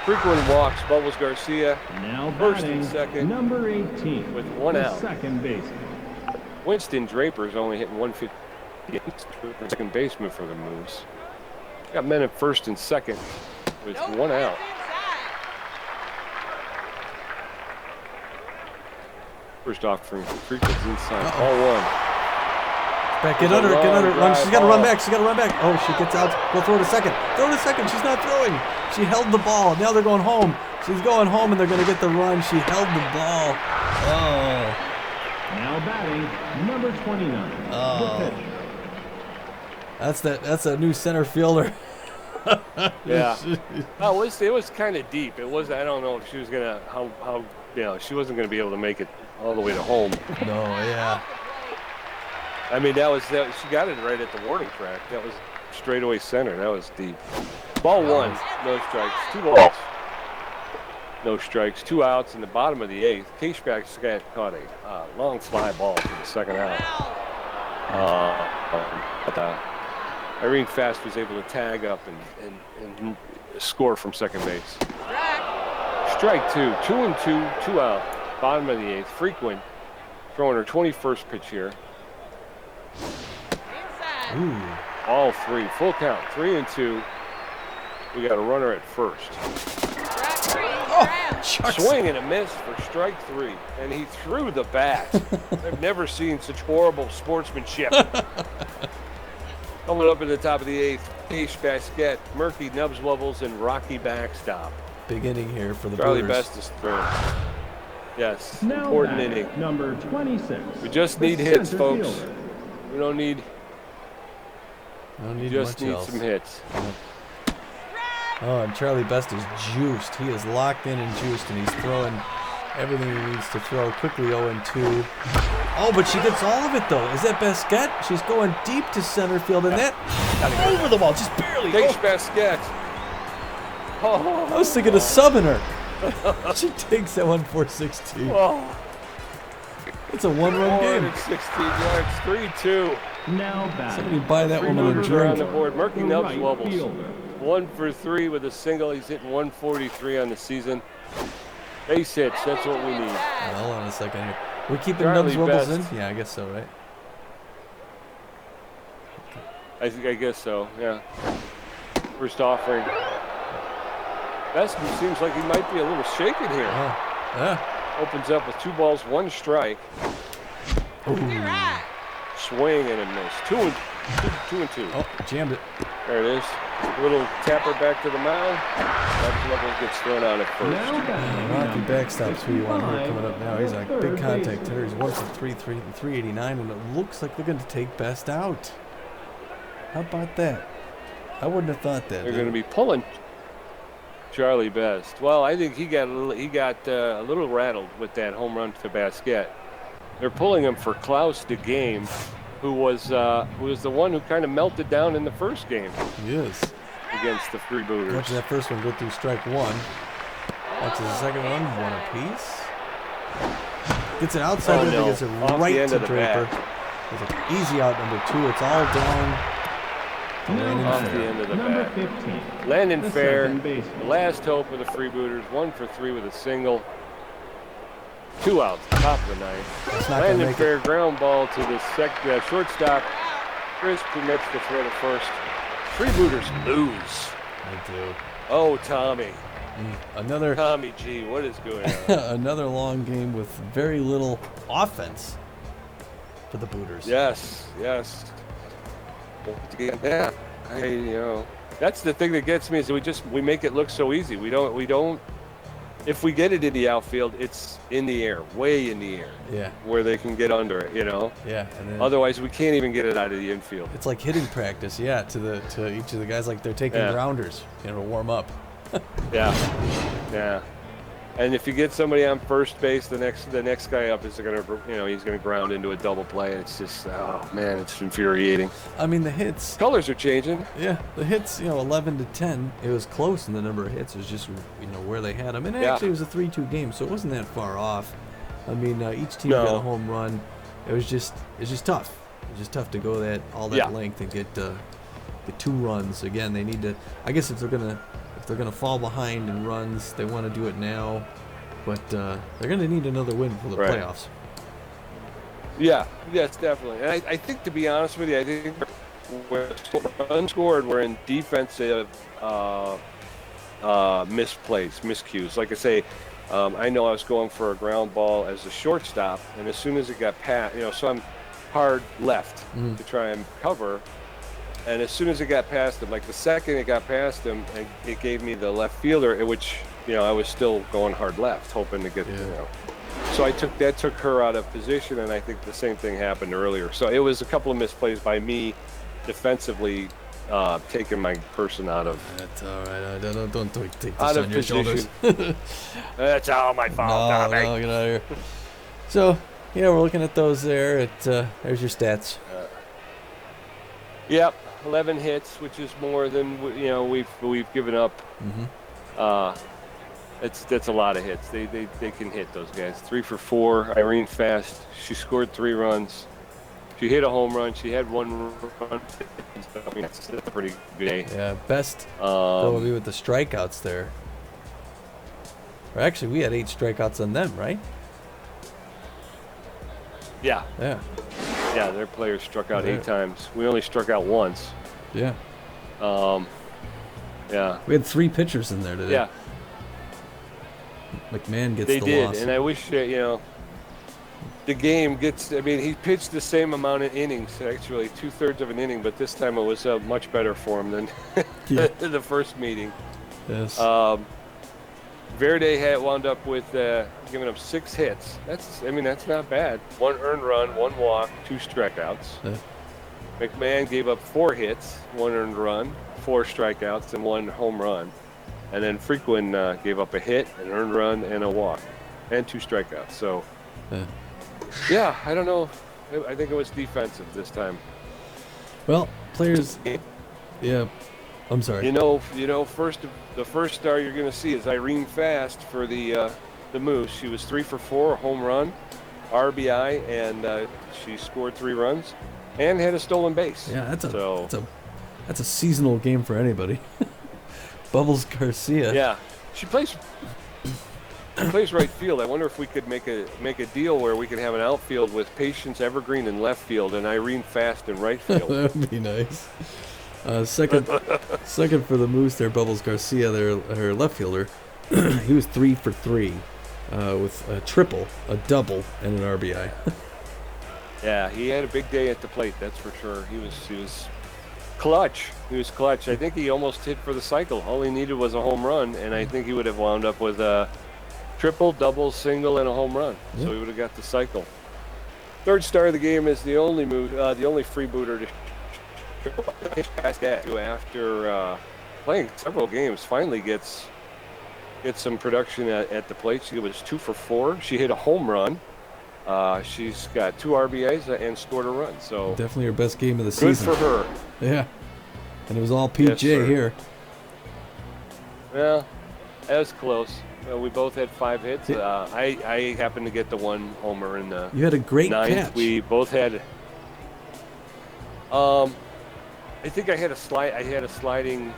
Frequin walks Bubbles Garcia. Now First batting, and second number 18, with 1 the out. second baseman. Winston Draper's only hitting The second baseman for the Moose. Got men at first and second with No one out. runs inside. First offering for Freebooters inside. Ball one. Back, get under it, get under it. Run. She's got to run back. She's got to run back. Oh, she gets out. Go throw to second. Throw to second. She's not throwing. She held the ball. Now they're going home. She's going home, and they're going to get the run. She held the ball. Oh. Now batting, number 29. Oh. The pitcher. That's a new center fielder. Yeah. Oh, it was kind of deep. It was. I don't know if she was gonna how she wasn't gonna be able to make it all the way to home. No, yeah. I mean, that she got it right at the warning track. That was straightaway center. That was deep. Ball one, no strikes. 2 balls, no strikes. 2 outs in the bottom of the 8th. Cashback caught a long fly ball for the second out. Irene Fast was able to tag up and score from second base. Strike 2, 2-2, 2 out. Bottom of the 8th. Frequent throwing her 21st pitch here. Ooh. All 3, full count, 3-2. We got a runner at first. Shucks. Swing and a miss for strike 3, and he threw the bat. I've never seen such horrible sportsmanship. Coming up at the top of the 8th, Pace Basket, Murky Nubs Wubbles, and Rocky Backstop. Big inning here for the Charlie Booters. Best is third. Yes, Now important batting, inning. number 26. We just the need hits, center folks. fielder. We don't need. Don't We need just much need else. some hits. Oh, and Charlie Best is juiced. He is locked in and juiced, and he's throwing everything he needs to throw. Quickly 0-2. Oh, but she gets all of it, though. Is that Basket? She's going deep to center field, and that over the wall, just barely. Pace Oh, Basket. I was thinking of subbing her. She takes that one for 16. Oh, It's a one-run game. 16 yards, 3-2. Now batting. Somebody buy that woman a Freebooters are on drink. the board. Murky The Nubs right Wubbles. fielder. 1 for 3 with a single. He's hitting 143 on the season. Base hits, that's what we need. Hold on a second here. We're keeping Charlie Nubs Wubbles Best. in? Yeah, I guess so, right? I guess so, yeah. First offering. Best seems like he might be a little shaken here. Oh, yeah. Opens up with 2 balls, 1 strike. Swing and a miss. 2-2. Oh, jammed it. There it is. Little tapper back to the mound. Nubs Wubbles gets thrown out at first. Now batting. Rocky number backstop's who you want here 65, coming up now. He's a the big third contact baseman. hitter. He's 1 for 389, and it looks like they're going to take Best out. How about that? I wouldn't have thought that. They're going to be pulling Charlie Best. Well, I think he got a little rattled with that home run to Basket. They're pulling him for Klaus de Game, who was the one who kind of melted down in the first game He is. against the Freebooters. Watch that first one go through strike 1. Watch the second one, 1 apiece. Gets it outside, Oh, there, no. gets it Off the right end to of the Draper. bat. There's an easy out number 2. It's all down to Now Landon Off the Fair. end of the number bat. 15. Landon The Fair, second baseman. the last hope of the Freebooters, 1 for 3 with a single. 2 outs, top of the 9th. It's not going to Landon make Fair it. ground ball to the shortstop. Crisp, who makes the throw to first. Freebooters lose. I do. Oh, Tommy. Another Tommy G, what is going on? another long game with very little offense for the Booters. Yes. Yeah. That's the thing that gets me is that we make it look so easy. We don't. If we get it in the outfield, it's in the air, way in the air, Yeah. where they can get under it. Yeah. And then Otherwise, we can't even get it out of the infield. it's like hitting practice. Yeah. To each of the guys, like they're taking Yeah. grounders, to warm up. Yeah. And if you get somebody on first base, the next guy up is he's gonna ground into a double play. It's just, oh man, it's infuriating. I mean, the hits. Colors are changing. Yeah, the hits. 11 to 10. It was close in the number of hits. It was just where they had them. And Yeah. actually, it was a 3-2 game, so it wasn't that far off. I mean, each team got No. a home run. It's just tough. It's just tough to go that Yeah. length and get 2 runs. Again, they need to. I guess if they're gonna fall behind in runs, they want to do it now. But they're gonna need another win for the Right. playoffs. Yeah, yes, definitely. And I think, to be honest with you, I think when runs scored were in defensive misplays, miscues. Like I say, I know I was going for a ground ball as a shortstop, and as soon as it got past, so I'm hard left to try and cover. And as soon as it got past him, like the second it got past him, it gave me the left fielder, which, I was still going hard left, hoping to get, So that took her out of position, and I think the same thing happened earlier. So it was a couple of misplays by me defensively, taking my person out of. That's all right. Don't take this out on of your position. shoulders. That's all my fault, No, Tommy. get out of here. So, we're looking at those there. There's your stats. Yep, 11 hits, which is more than we've given up. That's a lot of hits. They can hit, those guys. 3 for 4. Irene Fast. She scored 3 runs. She hit a home run. She had 1 run. I mean, that's a pretty good day. Yeah, best probably with the strikeouts there. Or actually, we had 8 strikeouts on them, right? Yeah. Yeah. Yeah, their players struck out Yeah. 8 times. We only struck out once. Yeah. Yeah. We had 3 pitchers in there today. Yeah. McMahon gets They the did, loss. and I wish that, the game gets. I mean, he pitched the same amount of innings, actually 2/3 of an inning, but this time it was much better for him than Yeah. the first meeting. Yes. Verde had wound up with giving up 6 hits. That's not bad. 1 earned run, 1 walk, 2 strikeouts. Yeah. McMahon gave up 4 hits, 1 earned run, 4 strikeouts, and 1 home run. And then Frequin gave up a hit, an earned run, and a walk, and 2 strikeouts. So, Yeah. I don't know. I think it was defensive this time. Well, players. Yeah. I'm sorry. The first star you're going to see is Irene Fast for the Moose. She was 3 for 4, a home run, RBI, and she scored 3 runs, and had a stolen base. Yeah, that's a seasonal game for anybody. Bubbles Garcia. Yeah, she plays right field. I wonder if we could make a deal where we could have an outfield with Patience Evergreen in left field and Irene Fast in right field. That would be nice. Second for the Moose there, Bubbles Garcia, her left fielder. He was 3 for 3 with a triple, a double, and an RBI. Yeah, he had a big day at the plate, that's for sure. He was clutch. He was clutch. I think he almost hit for the cycle. All he needed was a home run, and I think he would have wound up with a triple, double, single, and a home run. Yeah. So he would have got the cycle. Third star of the game is the only freebooter to after playing several games. Finally gets some production at the plate. She was 2 for 4. She hit a home run. She's got 2 RBIs and scored a run. So Definitely her best game of the good season. for her. Yeah. And it was all PJ Yes, sir. here. Well, that was close. We both had 5 hits. I happened to get the 1 homer in the You had a great 9th. catch. We both had. I think I had a sliding.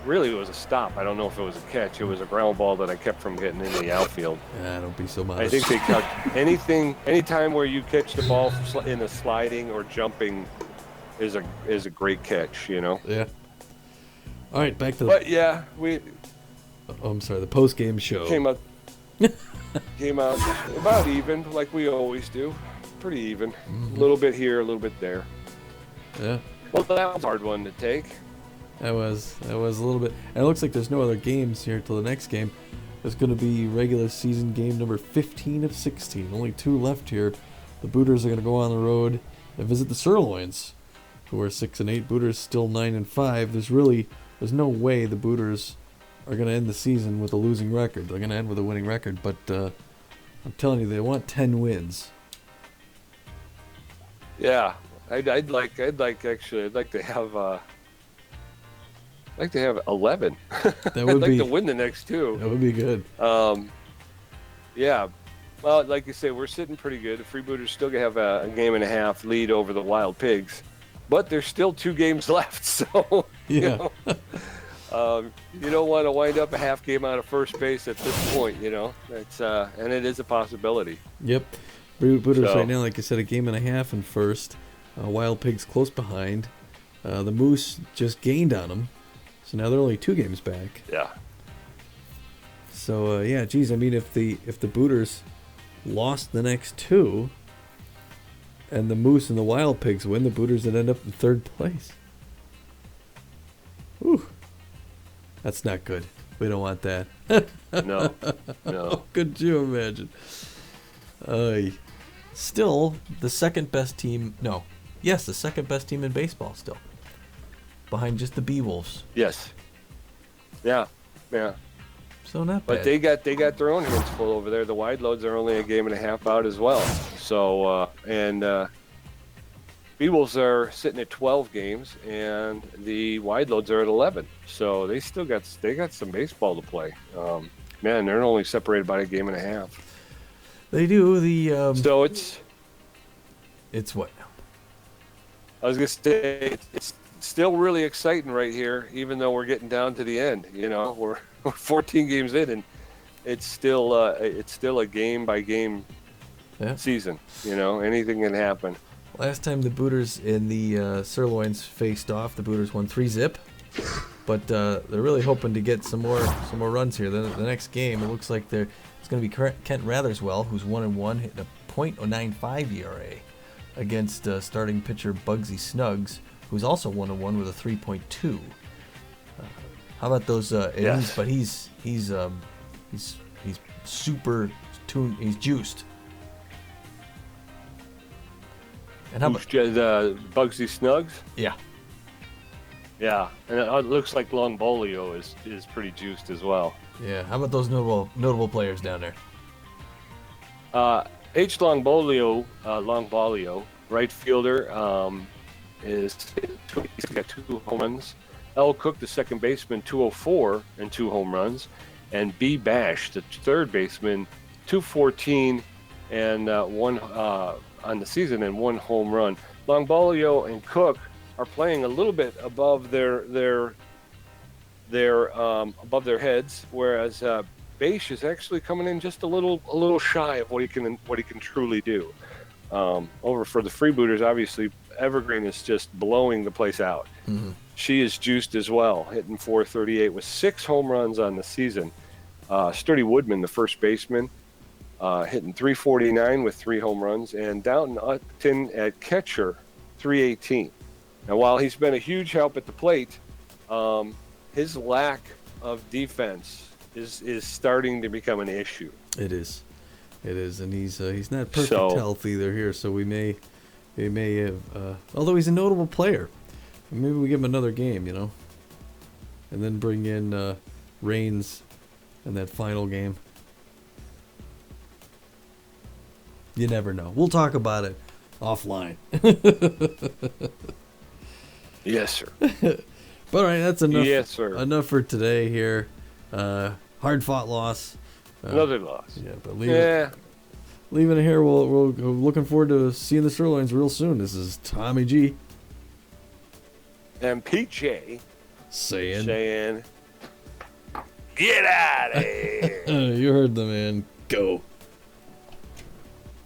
Really, it was a stop. I don't know if it was a catch. It was a ground ball that I kept from getting into the outfield. Yeah, don't be so modest. I think they cut anytime where you catch the ball in a sliding or jumping is a great catch. Yeah. All right, back to the. But yeah, we Oh, I'm sorry, the post-game show. came out about even, like we always do. Pretty even. A little bit here, a little bit there. Yeah. Well, that was a hard one to take. That was a little bit. And it looks like there's no other games here till the next game. There's going to be regular season game number 15 of 16. Only 2 left here. The Booters are going to go on the road and visit the Sirloins, who are 6-8. Booters still 9-5. There's no way the Booters are going to end the season with a losing record. They're going to end with a winning record, but I'm telling you, they want 10 wins. Yeah, I'd like to have 11. That I'd would like be to win the next 2. that would be good. Yeah. Well, like you say, we're sitting pretty good. The Freebooters still have a game and a half lead over the Wild Pigs, but there's still 2 games left. So Yeah. you don't want to wind up a half game out of first base at this point. It's and it is a possibility. Yep. Freebooters So- right now, like I said, a game and a half in first. Wild Pigs close behind. The Moose just gained on them, so now they're only 2 games back. Yeah. So yeah, geez, I mean, if the Booters lost the next 2, and the Moose and the Wild Pigs win, the Booters would end up in 3rd place. Whew. That's not good. We don't want that. No. No. Could you imagine? Still, the second best team. No. Yes, the second best team in baseball still. Behind just the Bee-Wolves. Yes. Yeah. Yeah. So not But bad. they got their own hands full over there. The wide loads are only a game and a half out as well. So Beewolves are sitting at 12 games, and the wide loads are at 11. So they got some baseball to play. Man, they're only separated by a game and a half. They do. The So it's what? I was gonna say it's still really exciting right here, even though we're getting down to the end. You know, we're 14 games in, and it's still a game by game Yeah. season. You know, anything can happen. Last time the Booters and the Sirloins faced off, the Booters won 3-0. But they're really hoping to get some more runs here. The next game, it looks like it's going to be Kent Ratherswell, who's 1-1, hitting a .095 ERA against starting pitcher Bugsy Snuggs, who's also 1-1 with a 3.2. How about those? Yes. But he's super tuned. He's juiced. And how about Bugsy Snuggs? yeah? Yeah, and it looks like Longbolio is pretty juiced as well. Yeah. How about those notable players down there? H. Longbolio, right fielder, he's got 2 home runs. L. Cook, the second baseman, 204 and 2 home runs, and B. Bash, the third baseman, 214 and 1 on the season and 1 home run. Longbolio and Cook are playing a little bit above their heads, whereas Bash is actually coming in just a little shy of what he can truly do. Over for the Freebooters, obviously Evergreen is just blowing the place out. Mm-hmm. She is juiced as well, hitting .438 with 6 home runs on the season. Sturdy Woodman, the first baseman, hitting .349 with 3 home runs, and Downton Upton at catcher, .318. Now, while he's been a huge help at the plate, his lack of defense is starting to become an issue. It is, and he's not perfect So- health either here. So we may have, although he's a notable player, maybe we give him another game, and then bring in Reigns in that final game. You never know. We'll talk about it offline. Yes, sir. But all right, that's enough. Yes, sir. Enough for today here. Hard fought loss. Another loss. Yeah, but leaving it here. We're looking forward to seeing the Sirloins real soon. This is Tommy G And PJ saying, get out of here. You heard the man. Go.